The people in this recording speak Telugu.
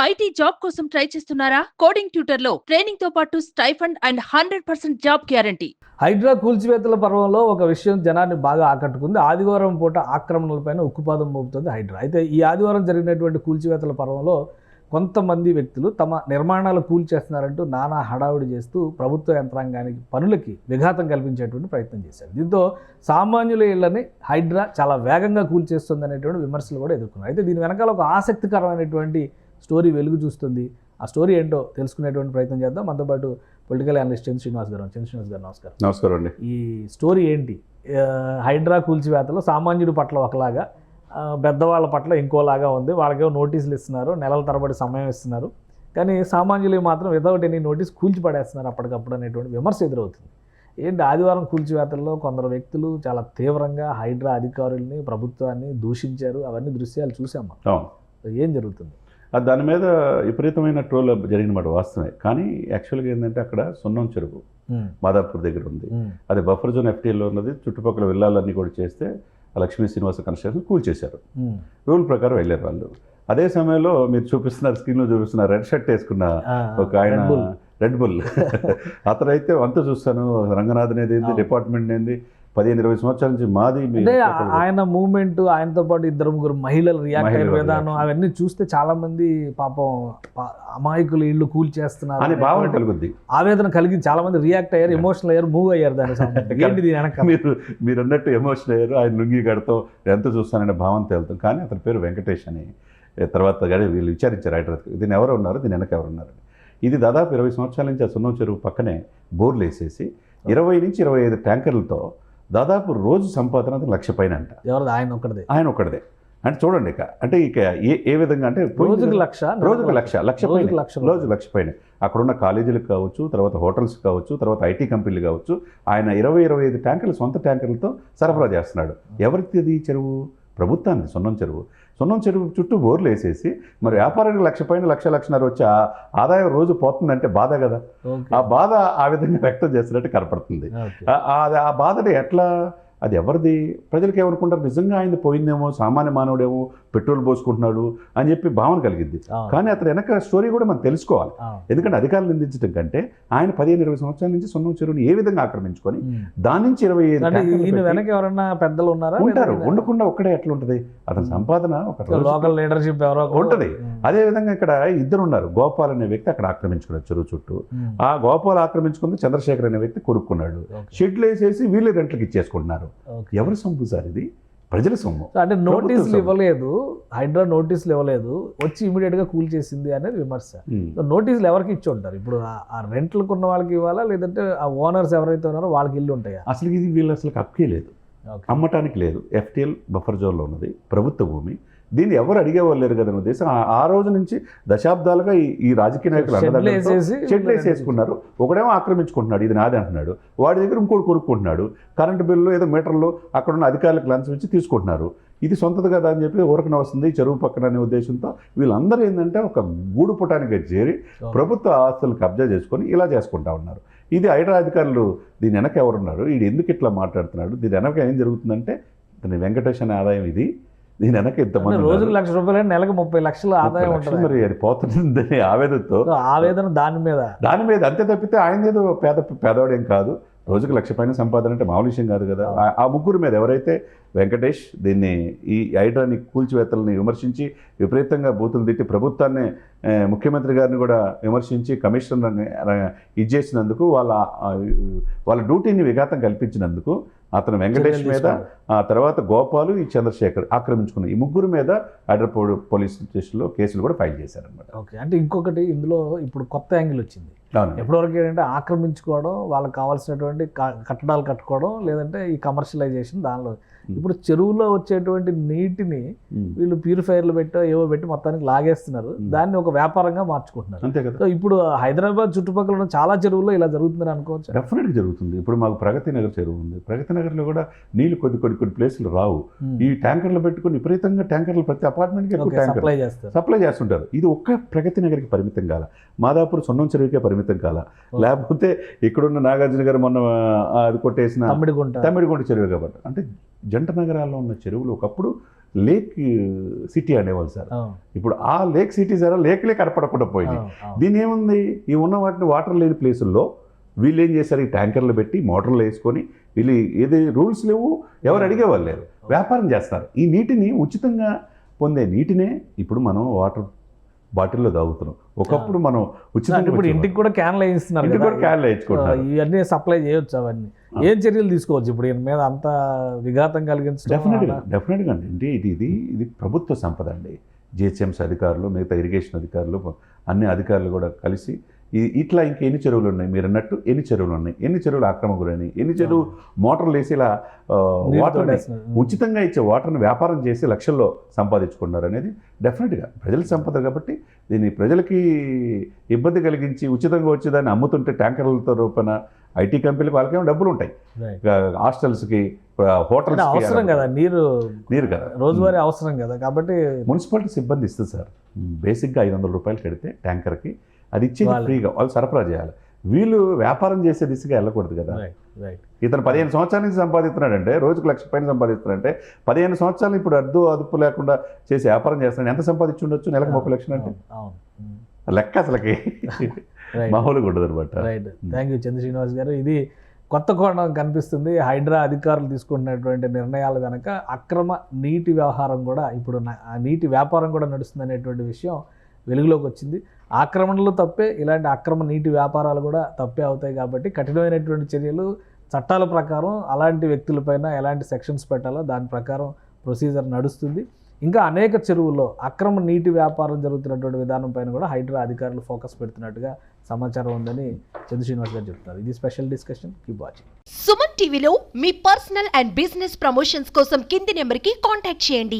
ఐటీ జాబ్ కోసం ట్రై చేస్తున్నారా? కోడింగ్ ట్యూటర్ లో ట్రైనింగ్ తో పాటు stipend and 100% job guarantee. Hydraa కూల్చివేతల పర్వంలో ఒక విషయం జనాన్ని బాగా ఆకట్టుకుంది. ఆదివారం పూట ఆక్రమణలపైన ఉక్కుపాదం మోపుతుంది హైడ్రా. అయితే ఈ ఆదివారం జరిగినటువంటి కూల్చివేతల పర్వంలో కొంతమంది వ్యక్తులు తమ నిర్మాణాలు కూల్చేస్తున్నారంటూ నానా హడావుడి చేస్తూ ప్రభుత్వ యంత్రాంగానికి పనులకి విఘాతం కల్పించేటువంటి ప్రయత్నం చేశారు. దీంతో సామాన్యుల ఇళ్లని హైడ్రా చాలా వేగంగా కూల్చేస్తుంది అనేటువంటి విమర్శలు కూడా ఎదుర్కొన్నారు. అయితే దీని వెనకాల ఒక ఆసక్తికరమైనటువంటి స్టోరీ వెలుగు చూస్తుంది. ఆ స్టోరీ ఏంటో తెలుసుకునేటువంటి ప్రయత్నం చేద్దాం. మనతో పాటు పొలిటికల్ అనలిస్ట్ చంద్ర శ్రీనివాస్ గారు. చంద్ర శ్రీనివాస్ గారు నమస్కారం. నమస్కారం అండి. ఈ స్టోరీ ఏంటి? హైడ్రా కూల్చివేతలో సామాన్యుడి పట్ల ఒకలాగా, పెద్దవాళ్ళ పట్ల ఇంకోలాగా ఉంది. వాళ్ళకేమో నోటీసులు ఇస్తున్నారు, నెలల తరబడి సమయం ఇస్తున్నారు, కానీ సామాన్యులు మాత్రం వితౌట్ ఎనీ నోటీస్ కూల్చి పడేస్తున్నారు అప్పటికప్పుడు అనేటువంటి విమర్శ ఎదురవుతుంది. ఏంటి ఆదివారం కూల్చివేతల్లో కొందరు వ్యక్తులు చాలా తీవ్రంగా హైడ్రా అధికారుల్ని, ప్రభుత్వాన్ని దూషించారు. అవన్నీ దృశ్యాలు చూసాము. ఏం జరుగుతుంది? దాని మీద విపరీతమైన ట్రోల్ జరిగిన మాట వాస్తవమే. కానీ యాక్చువల్గా ఏంటంటే అక్కడ సున్నం చెరువు మాదాపూర్ దగ్గర ఉంది. అది బఫర్ జోన్ FTL లో ఉన్నది. చుట్టుపక్కల విల్లాలన్నీ కూడా చేస్తే లక్ష్మీ శ్రీనివాస కన్స్ట్రక్షన్ కూల్చేశారు. రూల్ ప్రకారం వెళ్ళారు వాళ్ళు. అదే సమయంలో మీరు చూపిస్తున్నారు, స్క్రీన్లో చూపిస్తున్నారు, రెడ్ షర్ట్ వేసుకున్న ఒక ఆయన, రెడ్ బుల్ అతనైతే అంతా చూస్తాను. రంగనాథన్ ఏంది, డిపార్ట్మెంట్ ఏంది, 15-20 సంవత్సరాల నుంచి మాది. ఆయన మూవ్మెంట్, ఆయనతో పాటు 2-3 మహిళలు రియాక్ట్ అయిన విధానం అవన్నీ చూస్తే చాలా మంది పాపం అమాయకులు ఇళ్ళు కూల్ చేస్తున్నారు అని భావన కలుగుద్ది, ఆవేదన కలిగి చాలా మంది రియాక్ట్ అయ్యారు, ఎమోషనల్ అయ్యారు, మూవ్ అయ్యారు. మీరు అన్నట్టు ఎమోషనల్ అయ్యారు. ఆయన లుంగి గడతాం ఎంత చూస్తాననే భావన తేలుతాం. కానీ అతని పేరు వెంకటేష్ అని. తర్వాత కానీ వీళ్ళు విచారించారు హైడ్రా, దీని ఎవరు ఉన్నారు, దీని వెనక ఎవరు ఉన్నారు. ఇది దాదాపు 20 సంవత్సరాల నుంచి ఆ సున్నం చెరువు పక్కనే బోర్లు వేసేసి 20 నుంచి 25 ట్యాంకర్లతో దాదాపు రోజు సంపాదన 1 లక్ష పైన అంట. ఎవరిది? ఆయన ఒక్కడిదే. అంటే చూడండి ఇక, అంటే ఇక ఏ విధంగా అంటే రోజుకు లక్ష పైన అక్కడున్న కాలేజీలకు కావచ్చు, తర్వాత హోటల్స్ కావచ్చు, తర్వాత IT కంపెనీలు కావచ్చు, ఆయన 20-25 ట్యాంకర్లు సొంత ట్యాంకర్లతో సరఫరా చేస్తున్నాడు. ఎవరికి చెరువు? ప్రభుత్వాన్ని. సున్నం చెరువు చుట్టూ బోర్లు వేసేసి మరి వ్యాపారానికి 1 లక్ష పైన 1.5 వచ్చి ఆదాయం రోజు పోతుందంటే బాధ కదా. ఆ బాధ ఆ విధంగా వ్యక్తం చేస్తున్నట్టు కనపడుతుంది. ఆ బాధని ఎట్లా, అది ఎవరిది? ప్రజలకు ఏమనుకుంటారు, నిజంగా ఆయన పోయిందేమో, సామాన్య మానవుడేమో పెట్రోల్ పోసుకుంటున్నాడు అని చెప్పి భావన కలిగింది. కానీ అతను వెనక స్టోరీ కూడా మనం తెలుసుకోవాలి. ఎందుకంటే అధికారులు నిందించడం కంటే ఆయన 15-20 సంవత్సరాల నుంచి సున్నం చెరువుని ఏ విధంగా ఆక్రమించుకొని దాని నుంచి 25 వెనక ఎవరన్నా పెద్దలు ఉన్నారా? ఉంటారు. ఉండకుండా ఒక్కడే ఎట్లా ఉంటుంది అతని సంపాదన? ఒక లోకల్ లీడర్షిప్ ఎవరో ఉంటుంది. అదే విధంగా ఇక్కడ 2 ఉన్నారు. గోపాల్ అనే వ్యక్తి అక్కడ ఆక్రమించుకున్నారు చెరువు చుట్టూ. ఆ గోపాల్ ఆక్రమించుకుంది, చంద్రశేఖర్ అనే వ్యక్తి కొనుక్కున్నాడు. షెడ్లు వేసేసి వీళ్ళు రెంట్లకి ఇచ్చేసుకుంటున్నారు. ఎవరి సొమ్ము సార్ ఇది? ప్రజల సొమ్ము. అంటే నోటీసులు ఇవ్వలేదు, హైడ్రా నోటీసులు ఇవ్వలేదు, వచ్చి ఇమీడియట్ గా కూల్ చేసింది అనేది విమర్శ. నోటీసులు ఎవరికి ఇచ్చి ఉంటారు? ఇప్పుడు ఆ రెంట్లకు ఉన్న వాళ్ళకి ఇవ్వాలా, లేదంటే ఆ ఓనర్స్ ఎవరైతే ఉన్నారో వాళ్ళకి ఇల్లు ఉంటాయా? అసలు ఇది వీళ్ళు అసలు హక్కే లేదు, అమ్మటానికి లేదు. FTL బఫర్ జోన్లో ఉన్నది, ప్రభుత్వ భూమి. దీన్ని ఎవరు అడిగేవాళ్ళు లేరు కదా ఉద్దేశం. ఆ రోజు నుంచి దశాబ్దాలుగా ఈ రాజకీయ నాయకులు షెడ్లు వేసేసుకున్నారు. ఒకడేమో ఆక్రమించుకుంటున్నాడు, ఇది నాది అంటున్నాడు. వాడి దగ్గర ఇంకోటి కొనుక్కుంటున్నాడు. కరెంటు బిల్లు ఏదో మీటర్లు అక్కడున్న అధికారులకు లంచం ఇచ్చి తీసుకుంటున్నారు. ఇది సొంతది కదా అని చెప్పి ఊరకన వస్తుంది చెరువు పక్కన అనే ఉద్దేశంతో వీళ్ళందరూ ఏంటంటే ఒక గూడు పుటానికి చేరి ప్రభుత్వ ఆస్తులు కబ్జా చేసుకొని ఇలా చేసుకుంటా ఉన్నారు. ఇది హైడ్రా అధికారులు దీని వెనక ఎవరున్నారు, వీడు ఎందుకు ఇట్లా మాట్లాడుతున్నాడు, దీని వెనక ఏం జరుగుతుందంటే ఇతని వెంకటేష్ అనే ఆదాయం ఇది. దీని వెనక ఇంతమంది రోజుకు 1 లక్ష రూపాయలు, నెలకు 30 లక్షల ఆదాయం ఉంటుంది. మరి అది పోతుందని ఆవేదన దాని మీద అంతే తప్పితే ఆయన ఏదో పేదవాడేం కాదు. రోజుకు 1 లక్ష పైన సంపాదన అంటే మామూలు విషయం కాదు కదా. ఆ ముగ్గురు మీద ఎవరైతే వెంకటేష్ దీన్ని ఈ హైడ్రాని కూల్చివేతలని విమర్శించి విపరీతంగా బూతులు తిట్టి ప్రభుత్వాన్ని, ముఖ్యమంత్రి గారిని కూడా విమర్శించి కమిషనర్ని ఇది చేసినందుకు, వాళ్ళ డ్యూటీని విఘాతం కల్పించినందుకు అతను వెంకటేష్ మీద, ఆ తర్వాత గోపాలు, ఈ చంద్రశేఖర్ ఆక్రమించుకున్న ఈ ముగ్గురు మీద హైడ్రా పోలీస్ స్టేషన్లో కేసులు కూడా ఫైల్ చేశారనమాట. ఓకే. అంటే ఇంకొకటి ఇందులో ఇప్పుడు కొత్త యాంగిల్ వచ్చింది. ఎప్పటివరకు ఏంటంటే ఆక్రమించుకోవడం, వాళ్ళకి కావాల్సినటువంటి కట్టడాలు కట్టుకోవడం, లేదంటే ఈ కమర్షియలైజేషన్. దానిలో ఇప్పుడు చెరువులో వచ్చేటువంటి నీటిని వీళ్ళు ప్యూరిఫైర్లు ఏవో పెట్టి మొత్తానికి లాగేస్తున్నారు. దాన్ని ఒక వ్యాపారంగా మార్చుకుంటున్నారు. అంతే కదా. సో ఇప్పుడు హైదరాబాద్ చుట్టుపక్కల ఉన్న చాలా చెరువుల్లో ఇలా జరుగుతుందని అనుకోవచ్చు. డెఫినెట్గా జరుగుతుంది. ఇప్పుడు మాకు ప్రగతి నగర్ చెరువు ఉంది. ప్రగతి నగర్లో కూడా నీళ్లు కొన్ని ప్లేసులు రావు. ఈ ట్యాంకర్లు పెట్టుకుని విపరీతంగా ట్యాంకర్లు ప్రతి అపార్ట్మెంట్కి సప్లై చేస్తుంటారు. ఇది ఒక్క ప్రగతి నగర్కి పరిమితం కాల, మాదాపూర్ సున్నం చెరువుకే పరిమితం కాల. లేకపోతే ఇక్కడున్న నాగార్జున గారు మొన్న అది కొట్టేసిన తమ్మిడిగుంట చెరువు కాబట్టి. అంటే జంట నగరాల్లో ఉన్న చెరువులు ఒకప్పుడు లేక్ సిటీ అనేవాళ్ళు సార్. ఇప్పుడు ఆ లేక్ సిటీ సార్ లేక్లే కనపడకుండా పోయింది. దీని ఏముంది, ఈ ఉన్న వాటిని వాటర్ లేని ప్లేసుల్లో వీళ్ళు ఏం చేశారు, ఈ ట్యాంకర్లు పెట్టి మోటార్లు వేసుకొని వీళ్ళు ఏది రూల్స్ లేవు, ఎవరు అడిగేవాళ్ళు లేరు, వ్యాపారం చేస్తారు. ఈ నీటిని ఉచితంగా పొందే నీటినే ఇప్పుడు మనం వాటర్ బాటిల్లో తాగుతున్నాం. ఒకప్పుడు మనం ఉచితంగా ఇప్పుడు ఇంటికి కూడా క్యాన్లు వేయిస్తున్నారు, ఇంటికి కూడా క్యాన్లు వేయించుకుంటారు. ఇవన్నీ సప్లై చేయొచ్చు. అవన్నీ ఏం చర్యలు తీసుకోవచ్చు ఇప్పుడు ఈయన మీద అంత విఘాతం కలిగించడం? డెఫినెట్గా అండి. ఇది ప్రభుత్వ సంపద అండి. జిహెచ్ఎంసీ అధికారులు, మిగతా ఇరిగేషన్ అధికారులు, అన్ని అధికారులు కూడా కలిసి ఇట్లా ఇంకా ఎన్ని చెరువులు ఉన్నాయి, మీరు అన్నట్టు ఎన్ని చెరువులు ఉన్నాయి, ఎన్ని చెరువులు ఆక్రమణ గురైనాయి, ఎన్ని చెరువు మోటార్లు వేసి ఇలా వాటర్ని ఉచితంగా ఇచ్చే వాటర్ని వ్యాపారం చేసి లక్షల్లో సంపాదించుకున్నారు అనేది డెఫినెట్గా ప్రజల సంపద. కాబట్టి దీన్ని ప్రజలకి ఇబ్బంది కలిగించి ఉచితంగా వచ్చేదాన్ని అమ్ముతుంటే ట్యాంకర్లతో రూపాన ఐటీ కంపెనీలకు వాళ్ళకేమో డబ్బులు ఉంటాయి, హాస్టల్స్కి, హోటల్స్ అవసరం కదా, నీరు కదా, రోజువారీ అవసరం కదా. కాబట్టి మున్సిపాలిటీ సిబ్బంది ఇస్తుంది సార్. బేసిక్గా 500 రూపాయలు కడితే ట్యాంకర్కి అది ఇచ్చేది ఫ్రీగా, వాళ్ళు సరఫరా చేయాలి. వీళ్ళు వ్యాపారం చేసే దిశగా వెళ్ళకూడదు కదా. ఇతను 15 సంవత్సరాల నుంచి సంపాదిస్తున్నాడంటే, రోజుకు 1,00,000 పైన సంపాదిస్తున్నాడంటే, 15 సంవత్సరాలు ఇప్పుడు అదుపు లేకుండా చేసి వ్యాపారం చేస్తున్నాడు. ఎంత సంపాదించి ఉండొచ్చు నెలకు 30 లక్షలు అంటే లెక్క అసలుకి మామూలుగా ఉండదు అనమాట. రైట్, థ్యాంక్ యూ చంద్ర శ్రీనివాస్ గారు. ఇది కొత్త కోణం కనిపిస్తుంది. హైడ్రా అధికారులు తీసుకుంటున్నటువంటి నిర్ణయాల వెనక అక్రమ నీటి వ్యవహారం కూడా, ఇప్పుడు నీటి వ్యాపారం కూడా నడుస్తుంది అనేటువంటి విషయం వెలుగులోకి వచ్చింది. ఆక్రమణలు తప్పే, ఇలాంటి అక్రమ నీటి వ్యాపారాలు కూడా తప్పే అవుతాయి. కాబట్టి కఠినమైనటువంటి చర్యలు చట్టాల ప్రకారం అలాంటి వ్యక్తులపైన ఎలాంటి సెక్షన్స్ పెట్టాలో దాని ప్రకారం ప్రొసీజర్ నడుస్తుంది. ఇంకా అనేక చెరువుల్లో అక్రమ నీటి వ్యాపారం జరుగుతున్నటువంటి విధానం పైన కూడా హైడ్రా అధికారులు ఫోకస్ పెడుతున్నట్టుగా సమాచారం ఉందని చంద్ర శ్రీనివాస్ గారు చెప్తున్నారు. ఇది special discussion. Keep watching. Suman టీవీలో మీ పర్సనల్ అండ్ బిజినెస్ ప్రమోషన్స్ కోసం కింది నెంబర్కి కాంటాక్ట్ చేయండి.